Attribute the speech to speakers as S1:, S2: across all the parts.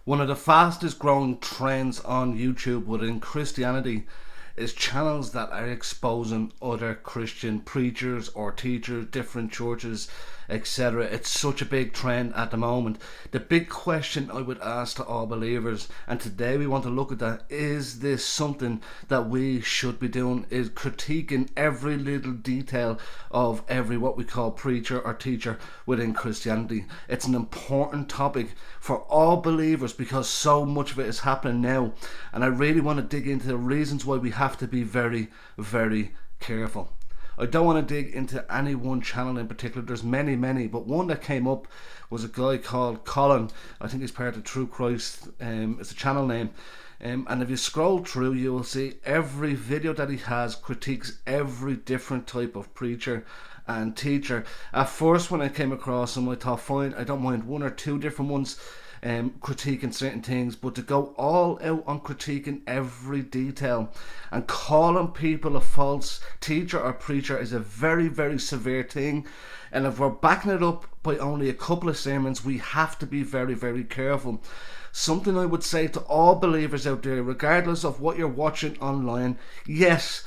S1: One of the fastest growing trends on YouTube within Christianity is channels that are exposing other Christian preachers or teachers, different churches, etc. It's such a big trend at the moment. The big question I would ask to all believers, and today we want to look at that, is this something that we should be doing? Is critiquing every little detail of every what we call preacher or teacher within Christianity. It's an important topic for all believers because so much of it is happening now, and I really want to dig into the reasons why we have to be very, very careful. I don't want to dig into any one channel in particular. There's many, but one that came up was a guy called Colin. I think he's part of True Christ. It's a channel name. And if you scroll through, you will see every video that he has critiques every different type of preacher and teacher. At first, when I came across him, I thought, fine, I don't mind one or two different ones critiquing certain things, but to go all out on critiquing every detail and calling people a false teacher or preacher is a very, very severe thing. And if we're backing it up by only a couple of sermons, we have to be very, very careful. Something I would say to all believers out there, regardless of what you're watching online, yes,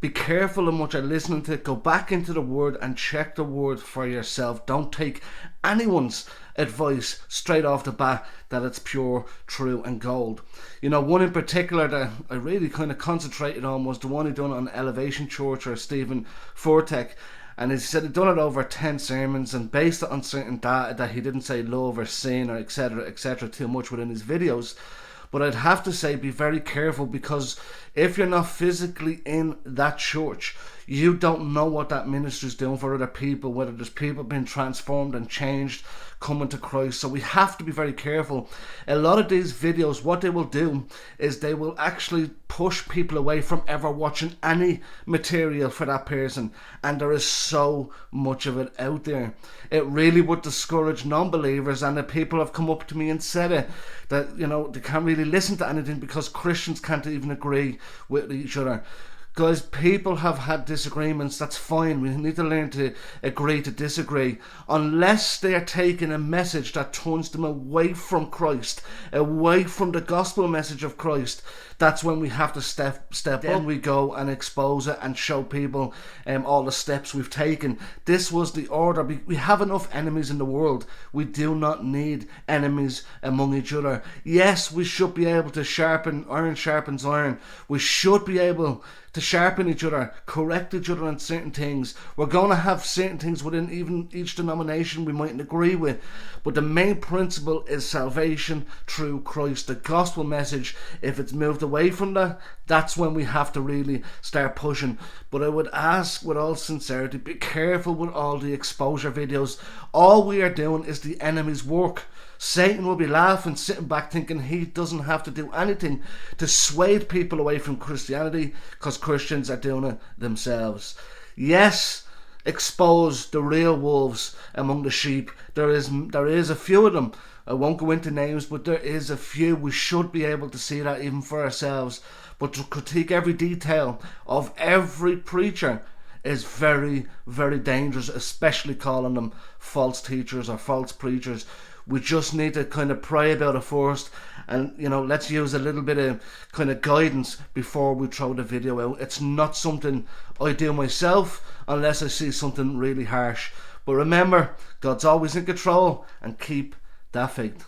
S1: be careful in what you're listening to. Go back into the word and check the word for yourself. Don't take anyone's advice straight off the bat that it's pure, true and gold. You know, one in particular that I really kind of concentrated on was the one he done on Elevation Church, or Stephen Fortek. And he said he'd done it over 10 sermons and based it on certain data that he didn't say love or sin or etc too much within his videos. But I'd have to say, be very careful, because if you're not physically in that church, you don't know what that ministry is doing for other people, whether there's people being transformed and changed, coming to Christ. So we have to be very careful. A lot of these videos, what they will do is they will actually push people away from ever watching any material for that person, and there is so much of it out there. It really would discourage non-believers, and the people have come up to me and said it, that, you know, they can't really listen to anything because Christians can't even agree with each other. Guys, people have had disagreements, that's fine. We need to learn to agree to disagree, unless they are taking a message that turns them away from Christ, away from the gospel message of Christ. That's when we have to step up. Then we go and expose it and show people all the steps we've taken. This was the order. We have enough enemies in the world. We do not need enemies among each other. Yes, we should be able to sharpen, iron sharpens iron. We should be able to sharpen each other, correct each other on certain things. We're going to have certain things within even each denomination we mightn't agree with, but the main principle is salvation through Christ, the gospel message. If it's moved away from that, that's when we have to really start pushing. But I would ask with all sincerity, be careful with all the exposure videos. All we are doing is the enemy's work. Satan will be laughing, sitting back thinking he doesn't have to do anything to sway people away from Christianity, because Christians are doing it themselves. Yes, expose the real wolves among the sheep. There is a few of them. I won't go into names, but there is a few. We should be able to see that even for ourselves. But to critique every detail of every preacher is very, very dangerous, especially calling them false teachers or false preachers. We just need to kind of pray about it first, and, you know, let's use a little bit of kind of guidance before we throw the video out. It's not something I do myself unless I see something really harsh. But remember, God's always in control, and keep that faith.